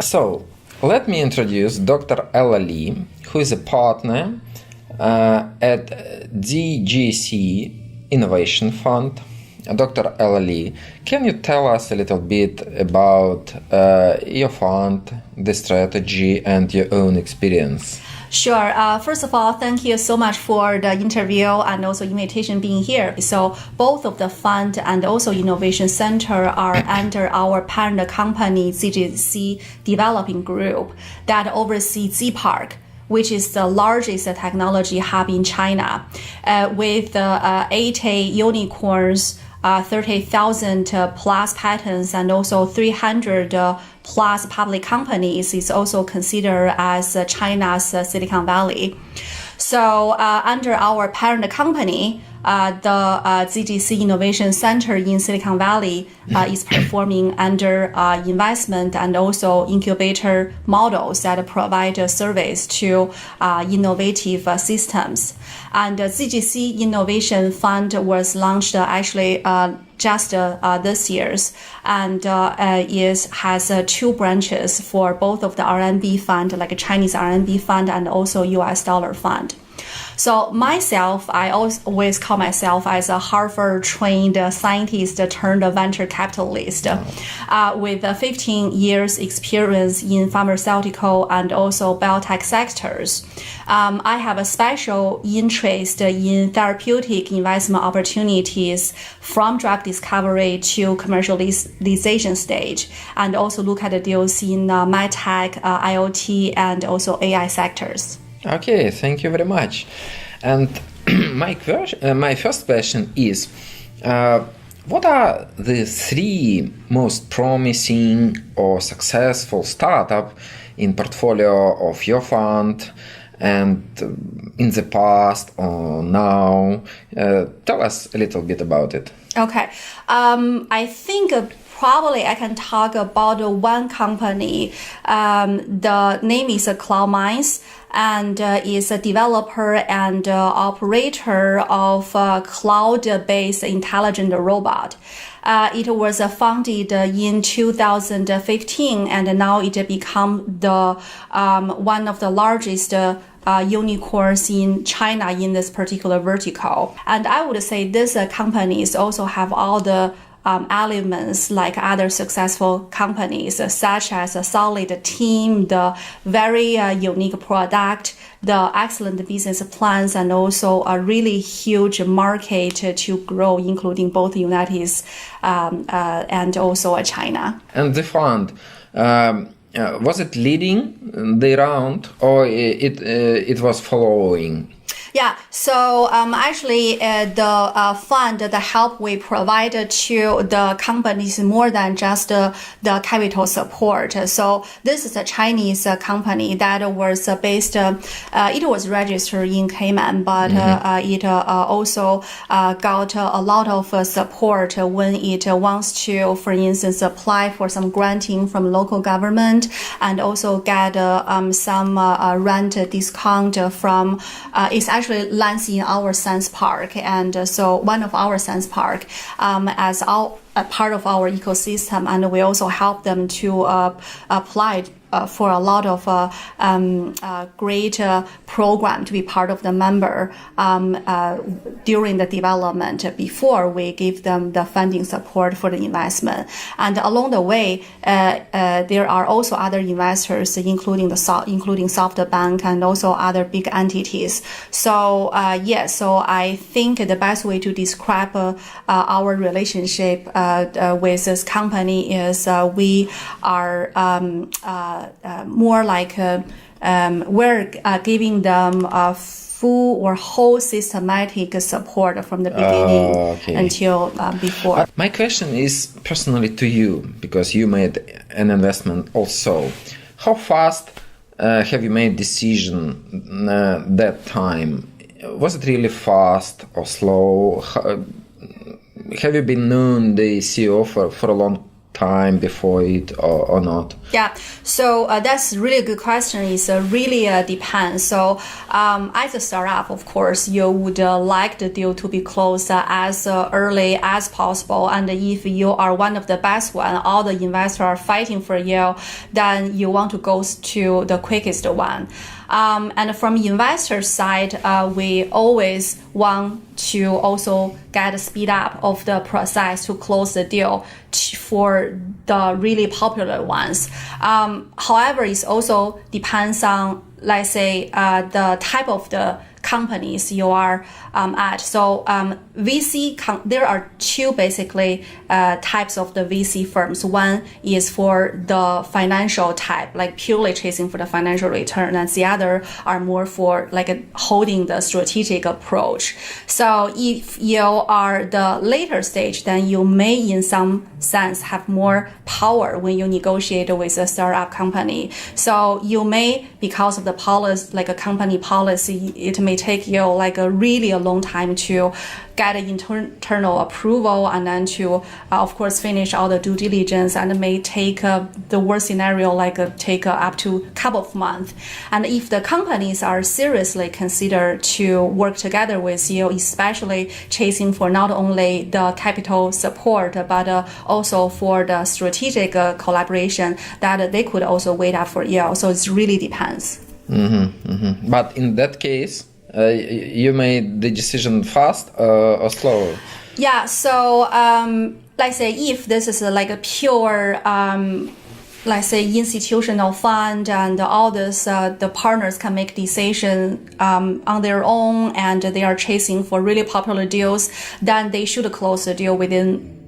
So, let me introduce Dr. Ella Lee, who is a partner at ZGC Innovation Fund. Dr. Ella Lee, can you tell us a little bit about your fund, the strategy, and your own experience? Sure. First of all, thank you so much for the interview and also invitation being here. So both of the fund and also Innovation Center are under our parent company, ZGC Developing Group, that oversees Z-Park, which is the largest technology hub in China, with 80 unicorns, 30,000 plus patents, and also 300 plus public companies. Is also considered as China's Silicon Valley. So under our parent company, the ZGC Innovation Center in Silicon Valley is performing under investment and also incubator models that provide a service to innovative systems. And the ZGC Innovation Fund was launched actually just this year's, and has two branches for both of the RMB fund, like a Chinese RMB fund and also US dollar fund. So myself, I always call myself as a Harvard-trained scientist turned venture capitalist, with 15 years experience in pharmaceutical and also biotech sectors. I have a special interest in therapeutic investment opportunities from drug discovery to commercialization stage, and also look at the deals in medtech, IoT, and also AI sectors. Okay, thank you very much. And my first question is, what are the three most promising or successful startup in portfolio of your fund and in the past or now? Tell us a little bit about it. Okay. I think probably I can talk about one company. The name is CloudMinds, and is a developer and operator of a cloud-based intelligent robot. It was founded in 2015, and now it become the one of the largest unicorns in China in this particular vertical. And I would say this companies also have all the elements like other successful companies, such as a solid team, the very unique product, the excellent business plans, and also a really huge market to grow, including both the United States and also China. And the fund, was it leading the round, or it was following? Yeah, so actually the fund, the help we provided to the companies more than just the capital support. So this is a Chinese company that was based, it was registered in Cayman, but it also got a lot of support when it wants to, for instance, apply for some granting from local government, and also get some rent discount from, it's actually lands in our science park, and so one of our science park as a part of our ecosystem, and we also help them to apply for a lot of great program to be part of the member during the development before we give them the funding support for the investment. And along the way, there are also other investors, including SoftBank and also other big entities. So so I think the best way to describe our relationship with this company is we are more like we're giving them a full or whole systematic support from the beginning until before. My question is personally to you, because you made an investment also. How fast have you made decision that time? Was it really fast or slow? Have you been known the CEO for a long time before it or not? Yeah, so that's really a good question. It's really depends. So as a startup, of course, you would like the deal to be closed as early as possible. And if you are one of the best one, all the investors are fighting for you, then you want to go to the quickest one. And from investor side, we always want to also get a speed up of the process to close the deal for the really popular ones. However, it also depends on, let's say, the type of the companies you are at. So there are two basically types of the VC firms. One is for the financial type, like purely chasing for the financial return, and the other are more for like holding the strategic approach. So if you are the later stage, then you may in some sense have more power when you negotiate with a startup company. So you may, because of the policy, like a company policy, it may take you like a long time to get an internal approval, and then to of course finish all the due diligence, and it may take the worst scenario take up to a couple of months. And if the companies are seriously considered to work together with you, especially chasing for not only the capital support but also for the strategic collaboration, that they could also wait up for you. So it really depends. But in that case, you made the decision fast or slow? Yeah, so let's say if this is like a pure, let's say, institutional fund, and all this, the partners can make decision on their own, and they are chasing for really popular deals, then they should close the deal within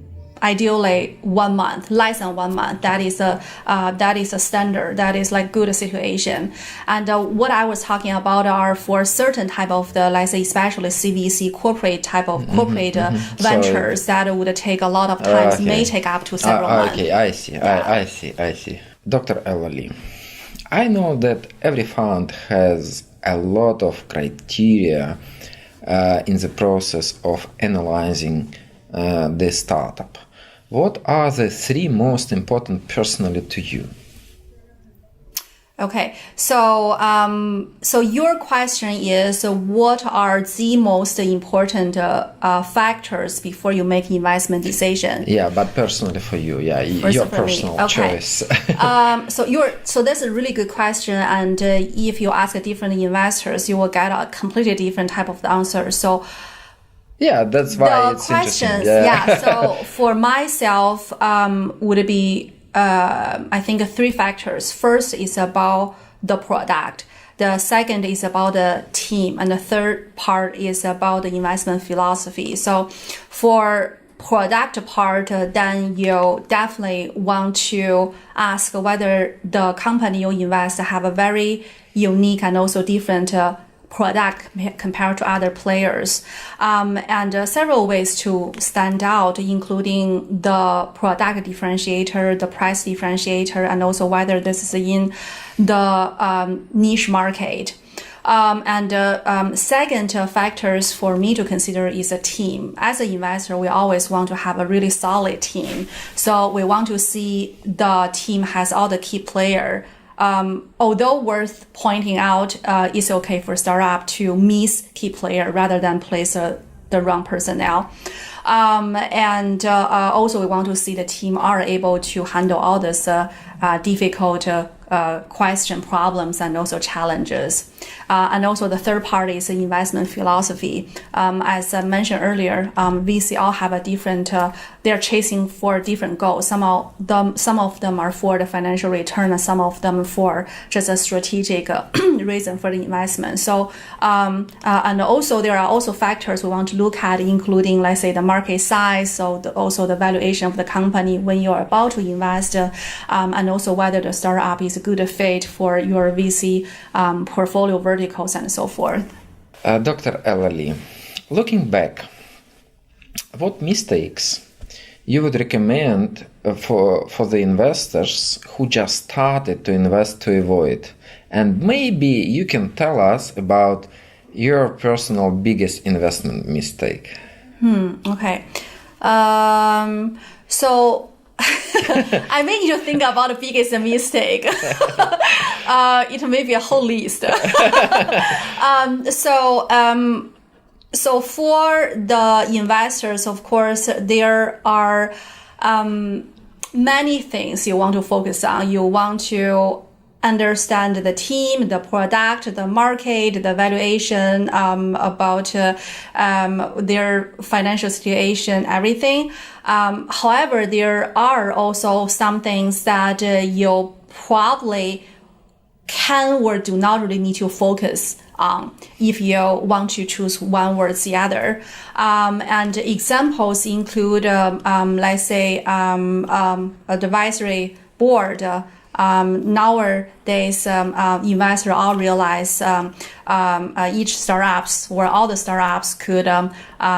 ideally 1 month, less than 1 month. That is a standard. That is like good situation. And what I was talking about are for certain type of the, let's say, especially CVC corporate type of corporate ventures that would take a lot of time, may take up to several months. Okay, I see. Yeah. I see. Dr. Ella, I know that every fund has a lot of criteria in the process of analyzing the startup. What are the three most important personally to you? Okay, so so your question is what are the most important factors before you make investment decision? Yeah, but personally for you, your personal choice. So that's a really good question, and if you ask different investors, you will get a completely different type of the answer. So. Yeah, that's why it's questions, interesting. So for myself, would it be, I think, three factors. First is about the product. The second is about the team. And the third part is about the investment philosophy. So for product part, then you definitely want to ask whether the company you invest have a very unique and also different product compared to other players, and several ways to stand out, including the product differentiator, the price differentiator, and also whether this is in the niche market. Second factors for me to consider is a team. As an investor, we always want to have a really solid team. So we want to see the team has all the key players. Although worth pointing out, it's okay for startup to miss key player rather than place the wrong personnel. Also we want to see the team are able to handle all this difficult question problems and also challenges. And also the third part is the investment philosophy. As I mentioned earlier, VC all have a different, they're chasing for different goals. Some of them are for the financial return, and some of them for just a strategic reason for the investment. So, and also there are also factors we want to look at, including, let's say, the market size, so also the valuation of the company when you're about to invest, and also whether the startup is a good fit for your VC portfolio verticals and so forth. Dr. Ella, looking back, what mistakes you would recommend for the investors who just started to invest to avoid? And maybe you can tell us about your personal biggest investment mistake. Okay. So I may need to think about the biggest mistake. It may be a whole list. So for the investors, of course, there are many things you want to focus on. You want to understand the team, the product, the market, the valuation, about their financial situation, everything. However, there are also some things that you probably can or do not really need to focus on if you want to choose one or the other. And examples include, let's say, advisory board. Nowadays, investors all realize each startups or all the startups could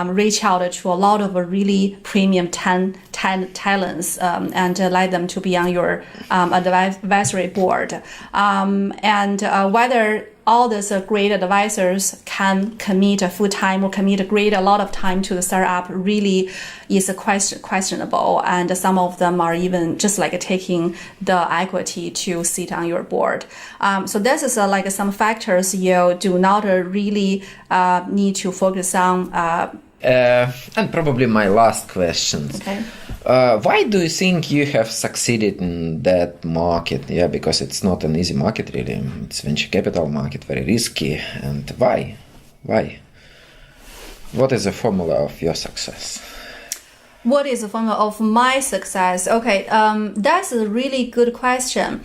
reach out to a lot of really premium talents and let them to be on your advisory board. And whether all these great advisors can commit full-time or commit a lot of time to the startup really is questionable. And some of them are even just like taking the equity to sit on your board. So this is like some factors you do not really need to focus on. And probably my last question. Okay. Why do you think you have succeeded in that market? Yeah, because it's not an easy market, really. It's venture capital market, very risky. And why? Why? What is the formula of your success? What is the formula of my success? Okay, that's a really good question.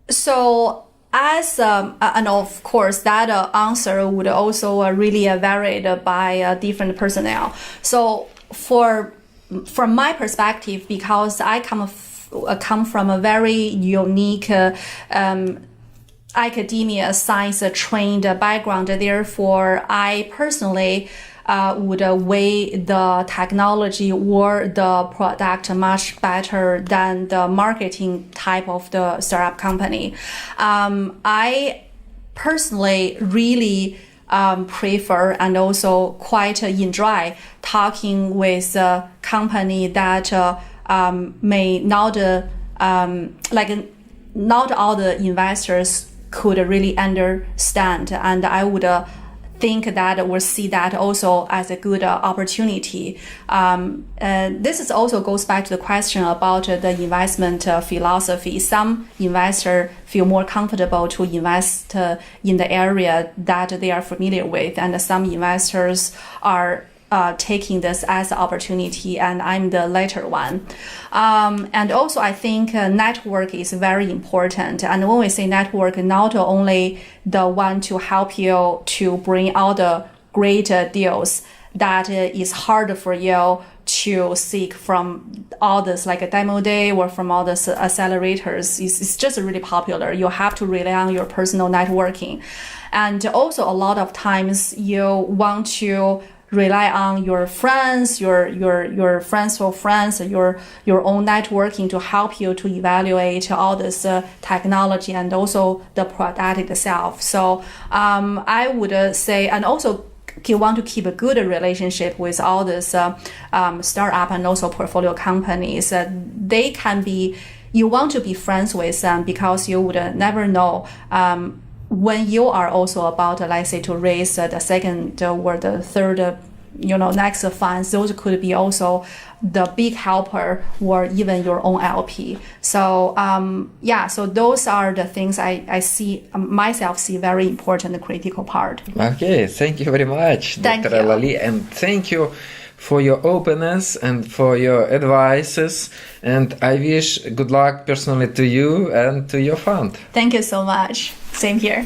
So as and of course that answer would also really varied by different personnel. So from my perspective, because I come from a very unique academia science trained background, therefore I personally would weigh the technology or the product much better than the marketing type of the startup company. I personally really prefer and also quite enjoy talking with a company that may not not all the investors could really understand, and I would think that or see that also as a good opportunity. This is also goes back to the question about the investment philosophy. Some investors feel more comfortable to invest in the area that they are familiar with, and some investors are taking this as an opportunity, and I'm the latter one. And also I think network is very important. And when we say network, not only the one to help you to bring out the great deals that is hard for you to seek from all this like a demo day or from all this accelerators. It's just really popular. You have to rely on your personal networking. And also a lot of times you want to rely on your friends, your friends of friends, your own networking to help you to evaluate all this technology and also the product itself. So I would say, and also you want to keep a good relationship with all these startup and also portfolio companies. They can be, you want to be friends with them because you would never know when you are also about, let's say, to raise the second or the third, next funds. Those could be also the big helper or even your own LP. So so those are the things I see myself see very important, critical part. Okay, thank you very much, Thank Dr. you. Elali, and thank you for your openness and for your advices. And I wish good luck personally to you and to your fund. Thank you so much. Same here.